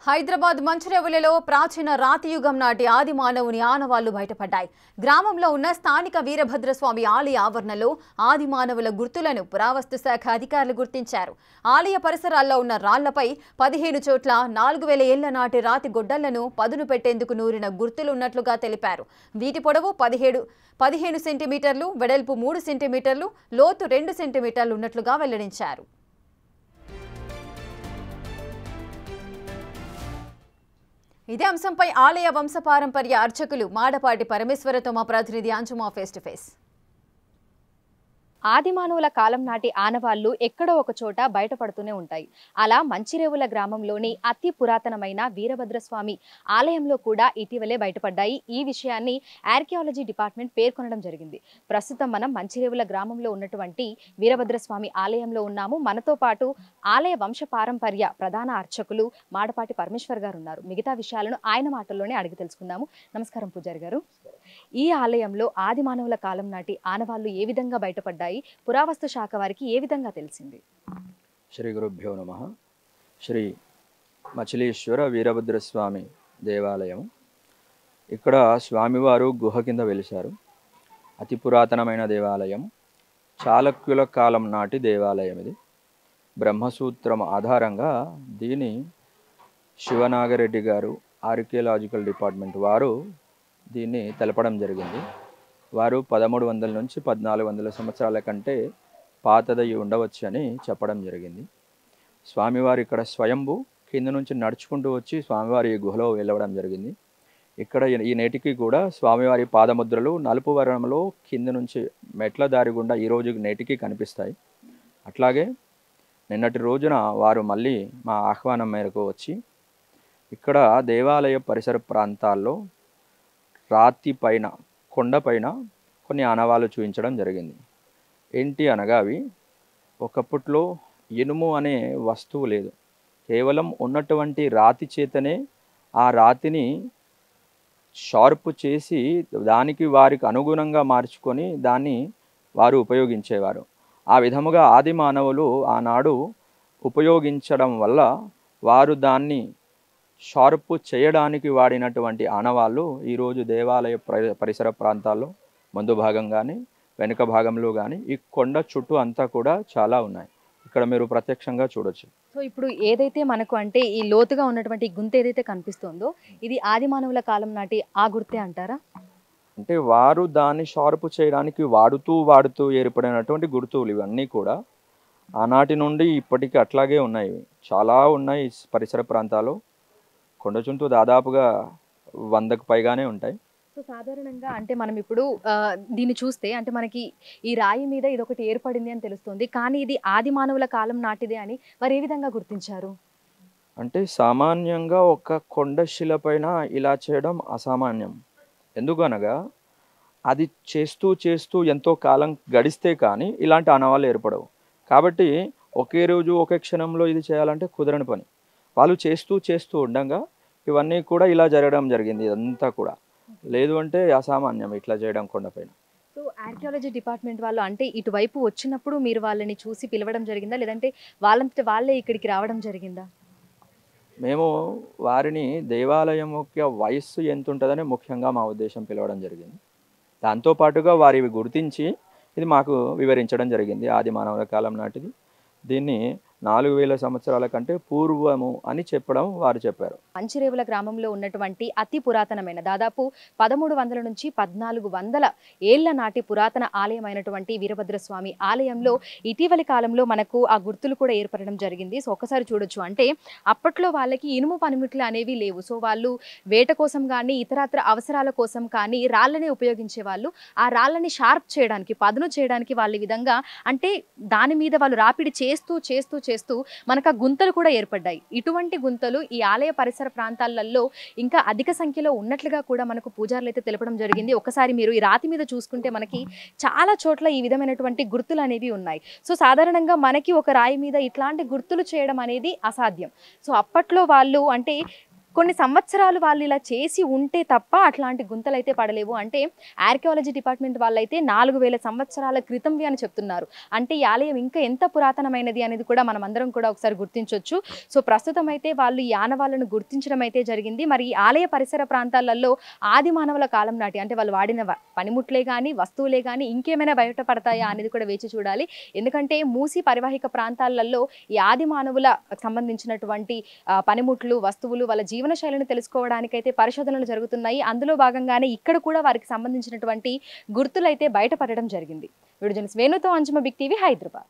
హైదరాబాద్ మంచిర్యాలలో ప్రాచీన రాతియుగం నాటి ఆది మానవుని ఆనవాళ్లు బయటపడ్డాయి. గ్రామంలో ఉన్న స్థానిక వీరభద్రస్వామి ఆలయ ఆవరణలో ఆది మానవుల గుర్తులను పురావస్తు శాఖ అధికారులు గుర్తించారు. ఆలయ పరిసరాల్లో ఉన్న రాళ్లపై 15 చోట్ల 4000 ఏళ్ల నాటి రాతి గొడ్డళ్లను పదును పెట్టేందుకు నూరిన గుర్తులు ఉన్నట్లుగా తెలిపారు. వీటి పొడవు 15 సెంటీమీటర్లు, వెడల్పు 3 సెంటీమీటర్లు, లోతు 2 సెంటీమీటర్లు ఉన్నట్లుగా వెల్లడించారు. ఇదే అంశంపై ఆలయ వంశపారంపర్య అర్చకులు మాడపాటి పరమేశ్వరతో మా ప్రతినిధి అంజుమా ఫేస్ టు ఫేస్. ఆదిమానవుల కాలం నాటి ఆనవాళ్లు ఎక్కడో ఒక చోట బయటపడుతూనే ఉంటాయి. అలా మంచిరేవుల గ్రామంలోని అతి పురాతనమైన వీరభద్రస్వామి ఆలయంలో కూడా ఇటీవలే బయటపడ్డాయి. ఈ విషయాన్ని ఆర్కియాలజీ డిపార్ట్మెంట్ పేర్కొనడం జరిగింది. ప్రస్తుతం మనం మంచిరేవుల గ్రామంలో ఉన్నటువంటి వీరభద్రస్వామి ఆలయంలో ఉన్నాము. మనతో పాటు ఆలయ వంశపారంపర్య ప్రధాన అర్చకులు మాడపాటి పరమేశ్వర్ గారు ఉన్నారు. మిగతా విషయాలను ఆయన మాటల్లోనే అడిగి తెలుసుకుందాము. నమస్కారం పూజారి గారు. ఈ ఆలయంలో ఆదిమానవుల కాలం నాటి ఆనవాళ్లు ఏ విధంగా బయటపడ్డాయి, పురావస్తు శాఖ వారికి ఏ విధంగా తెలిసింది? శ్రీ గురుభ్యో నమః. శ్రీ మచిలీశ్వర వీరభద్రస్వామి దేవాలయం. ఇక్కడ స్వామివారు గుహ కింద వెలిశారు. అతి పురాతనమైన దేవాలయం. చాళక్యుల కాలం నాటి దేవాలయం ఇది. బ్రహ్మసూత్రం ఆధారంగా దీని శివనాగరెడ్డి గారు ఆర్కియాలజికల్ డిపార్ట్మెంట్ వారు దీన్ని తెలపడం జరిగింది. వారు 1300 నుంచి 1400 సంవత్సరాల కంటే పాతదయి ఉండవచ్చు అని చెప్పడం జరిగింది. స్వామివారు ఇక్కడ స్వయంభూ కింద నుంచి నడుచుకుంటూ వచ్చి స్వామివారి గుహలో వెళ్ళవడం జరిగింది. ఇక్కడ ఈ నేటికి కూడా స్వామివారి పాదముద్రలు నలుపు వర్ణంలో కింద నుంచి మెట్ల దారి గుండా ఈరోజు నేటికి కనిపిస్తాయి. అట్లాగే నిన్నటి రోజున వారు మళ్ళీ మా ఆహ్వానం మేరకు వచ్చి ఇక్కడ దేవాలయ పరిసర ప్రాంతాల్లో రాతి పైన కొండపైన కొన్ని ఆనవాళ్ళు చూపించడం జరిగింది. ఏంటి అనగా అవి ఒకప్పట్లో ఇనుము అనే వస్తువు లేదు. కేవలం ఉన్నటువంటి రాతి చేతనే ఆ రాతిని షార్ప్ చేసి దానికి వారికి అనుగుణంగా మార్చుకొని దాన్ని వారు ఉపయోగించేవారు. ఆ విధముగా ఆది మానవులు ఆనాడు ఉపయోగించడం వల్ల వారు దాన్ని షార్పు చేయడానికి వాడినటువంటి ఆనవాళ్ళు ఈరోజు దేవాలయ పరిసర ప్రాంతాల్లో ముందు భాగం కానీ వెనుక భాగంలో కానీ ఈ కొండ చుట్టూ అంతా కూడా చాలా ఉన్నాయి. ఇక్కడ మీరు ప్రత్యక్షంగా చూడొచ్చు. సో ఇప్పుడు ఏదైతే మనకు అంటే ఈ లోతుగా ఉన్నటువంటి గుంత ఏదైతే కనిపిస్తుందో ఇది ఆదిమానవుల కాలం నాటి ఆ గుర్తే అంటారా? అంటే వారు దాన్ని షార్పు చేయడానికి వాడుతూ ఏర్పడినటువంటి గుర్తులు ఇవన్నీ కూడా ఆనాటి నుండి ఇప్పటికీ అట్లాగే ఉన్నాయి. చాలా ఉన్నాయి పరిసర ప్రాంతాల్లో. కొండ చుట్టూ దాదాపుగా 100కు పైగానే ఉంటాయి. సో సాధారణంగా అంటే మనం ఇప్పుడు దీన్ని చూస్తే అంటే మనకి ఈ రాయి మీద ఇదొకటి ఏర్పడింది అని తెలుస్తుంది. కానీ ఇది ఆది మానవుల కాలం నాటిదే అని వారు ఏ విధంగా గుర్తించారు? అంటే సామాన్యంగా ఒక కొండ శిల పైన ఇలా చేయడం అసామాన్యం. ఎందుకనగా అది చేస్తూ ఎంతో కాలం గడిస్తే కానీ ఇలాంటి ఆనవాళ్ళు ఏర్పడవు. కాబట్టి ఒకే రోజు ఒకే క్షణంలో ఇది చేయాలంటే కుదరని పని. వాళ్ళు చేస్తూ ఉండగా ఇవన్నీ కూడా ఇలా జరగడం జరిగింది. ఇదంతా కూడా లేదు అంటే అసామాన్యం ఇట్లా చేయడం కొండపైన. సో ఆర్కియాలజీ డిపార్ట్మెంట్ వాళ్ళు అంటే ఇటువైపు వచ్చినప్పుడు మీరు వాళ్ళని చూసి పిలవడం జరిగిందా, లేదంటే వాళ్ళంతట వాళ్ళే ఇక్కడికి రావడం జరిగిందా? మేము వారిని దేవాలయం యొక్క వయస్సు ఎంత ఉంటుందని ముఖ్యంగా మా ఉద్దేశం పిలవడం జరిగింది. దాంతోపాటుగా వారివి గుర్తించి ఇది మాకు వివరించడం జరిగింది. ఆది మానవుల కాలం నాటిది. దీన్ని 4000 సంవత్సరాల కంటే పూర్వము అని చెప్పడం వారు చెప్పారు. మంచిరేవుల గ్రామంలో ఉన్నటువంటి అతి పురాతనమైన దాదాపు 1300 నుంచి 1400 ఏళ్ల నాటి పురాతన ఆలయమైనటువంటి వీరభద్రస్వామి ఆలయంలో ఇటీవలి కాలంలో మనకు ఆ గుర్తులు కూడా ఏర్పడడం జరిగింది. సో ఒకసారి చూడొచ్చు. అంటే అప్పట్లో వాళ్ళకి ఇనుము పనిముట్లు అనేవి లేవు. సో వాళ్ళు వేట కోసం కానీ ఇతరత్ర అవసరాల కోసం కానీ రాళ్ళనే ఉపయోగించే వాళ్ళు. ఆ రాళ్ళని షార్ప్ చేయడానికి పదును చేయడానికి వాళ్ళ విధంగా అంటే దాని మీద వాళ్ళు రాపిడి చేస్తూ మనకు ఆ గుంతలు కూడా ఏర్పడ్డాయి. ఇటువంటి గుంతలు ఈ ఆలయ పరిసర ప్రాంతాలలో ఇంకా అధిక సంఖ్యలో ఉన్నట్లుగా కూడా మనకు పూజారులు అయితే తెలపడం జరిగింది. ఒకసారి మీరు ఈ రాతి మీద చూసుకుంటే మనకి చాలా చోట్ల ఈ విధమైనటువంటి గుర్తులు అనేవి ఉన్నాయి. సో సాధారణంగా మనకి ఒక రాయి మీద ఇట్లాంటి గుర్తులు చేయడం అనేది అసాధ్యం. సో అప్పట్లో వాళ్ళు అంటే కొన్ని సంవత్సరాలు వాళ్ళు ఇలా చేసి ఉంటే తప్ప అట్లాంటి గుంతలు అయితే పడలేవు. అంటే ఆర్కియాలజీ డిపార్ట్మెంట్ వాళ్ళైతే 4000 సంవత్సరాల క్రితంవి అని చెప్తున్నారు. అంటే ఈ ఆలయం ఇంకా ఎంత పురాతనమైనది అనేది కూడా మనం అందరం కూడా ఒకసారి గుర్తించవచ్చు. సో ప్రస్తుతం అయితే వాళ్ళు ఈ ఆనవాళ్ళను గుర్తించడం అయితే జరిగింది. మరి ఈ ఆలయ పరిసర ప్రాంతాలలో ఆది మానవుల కాలం నాటి అంటే వాళ్ళు వాడిన పనిముట్లే కానీ వస్తువులే కానీ ఇంకేమైనా బయటపడతాయా అనేది కూడా వేచి చూడాలి. ఎందుకంటే మూసీ పరివాహిక ప్రాంతాలలో ఈ ఆది మానవుల సంబంధించినటువంటి పనిముట్లు వస్తువులు వాళ్ళ జీవన శైలిని తెలుసుకోవడానికైతే పరిశోధనలు జరుగుతున్నాయి. అందులో భాగంగానే ఇక్కడ కూడా వారికి సంబంధించినటువంటి గుర్తులైతే బయటపడడం జరిగింది. వీడియో జర్నలిస్ట్ వేణుతో అంజుమ, బిగ్ టీవీ, హైదరాబాద్.